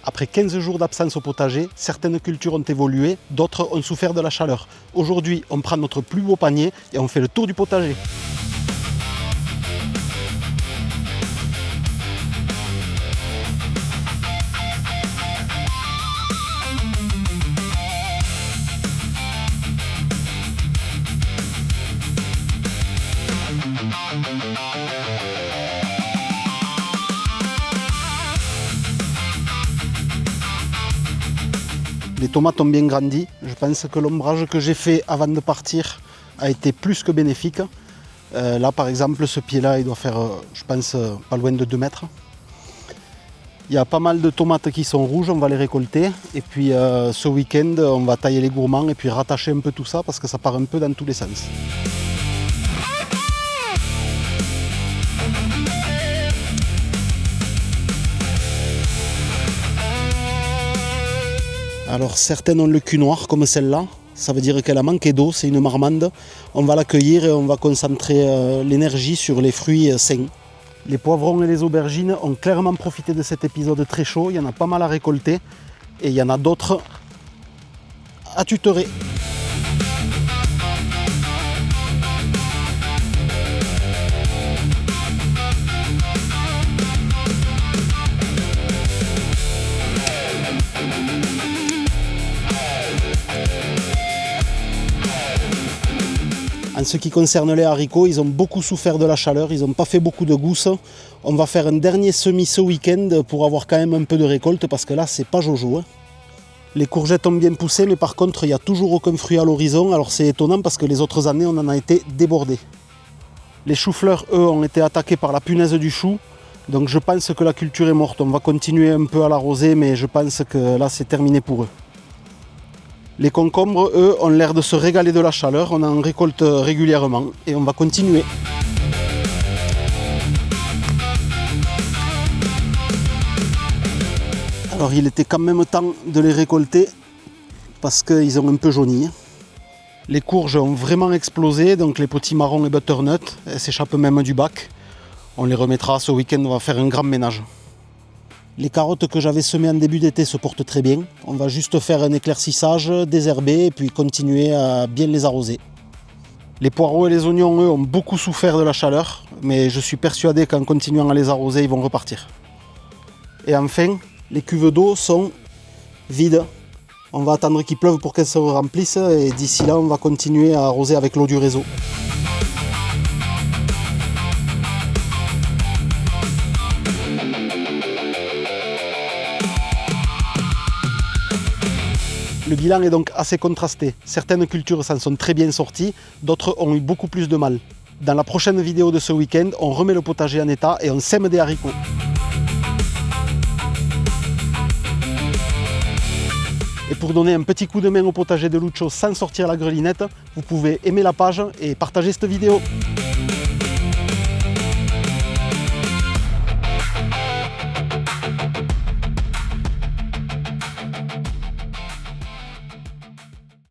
Après 15 jours d'absence au potager, certaines cultures ont évolué, d'autres ont souffert de la chaleur. Aujourd'hui, on prend notre plus beau panier et on fait le tour du potager. Les tomates ont bien grandi. Je pense que l'ombrage que j'ai fait avant de partir a été plus que bénéfique. Là par exemple, ce pied-là, il doit faire, je pense, pas loin de 2 mètres. Il y a pas mal de tomates qui sont rouges, on va les récolter. Et puis ce week-end, on va tailler les gourmands et puis rattacher un peu tout ça parce que ça part un peu dans tous les sens. Alors certaines ont le cul noir comme celle-là, ça veut dire qu'elle a manqué d'eau, c'est une marmande. On va l'accueillir et on va concentrer l'énergie sur les fruits sains. Les poivrons et les aubergines ont clairement profité de cet épisode très chaud, il y en a pas mal à récolter et il y en a d'autres à tutorer. En ce qui concerne les haricots, ils ont beaucoup souffert de la chaleur, ils n'ont pas fait beaucoup de gousses. On va faire un dernier semis ce week-end pour avoir quand même un peu de récolte parce que là, c'est pas jojo. Les courgettes ont bien poussé, mais par contre, il n'y a toujours aucun fruit à l'horizon. Alors c'est étonnant parce que les autres années, on en a été débordés. Les choux-fleurs, eux, ont été attaqués par la punaise du chou. Donc je pense que la culture est morte. On va continuer un peu à l'arroser, mais je pense que là, c'est terminé pour eux. Les concombres, eux, ont l'air de se régaler de la chaleur. On en récolte régulièrement et on va continuer. Alors il était quand même temps de les récolter parce qu'ils ont un peu jauni. Les courges ont vraiment explosé, donc les petits marrons et butternut, elles s'échappent même du bac. On les remettra ce week-end, on va faire un grand ménage. Les carottes que j'avais semées en début d'été se portent très bien. On va juste faire un éclaircissage, désherber et puis continuer à bien les arroser. Les poireaux et les oignons, eux, ont beaucoup souffert de la chaleur, mais je suis persuadé qu'en continuant à les arroser, ils vont repartir. Et enfin, les cuves d'eau sont vides. On va attendre qu'il pleuve pour qu'elles se remplissent et d'ici là, on va continuer à arroser avec l'eau du réseau. Le bilan est donc assez contrasté. Certaines cultures s'en sont très bien sorties, d'autres ont eu beaucoup plus de mal. Dans la prochaine vidéo de ce week-end, on remet le potager en état et on sème des haricots. Et pour donner un petit coup de main au potager de Lucho sans sortir la grelinette, vous pouvez aimer la page et partager cette vidéo.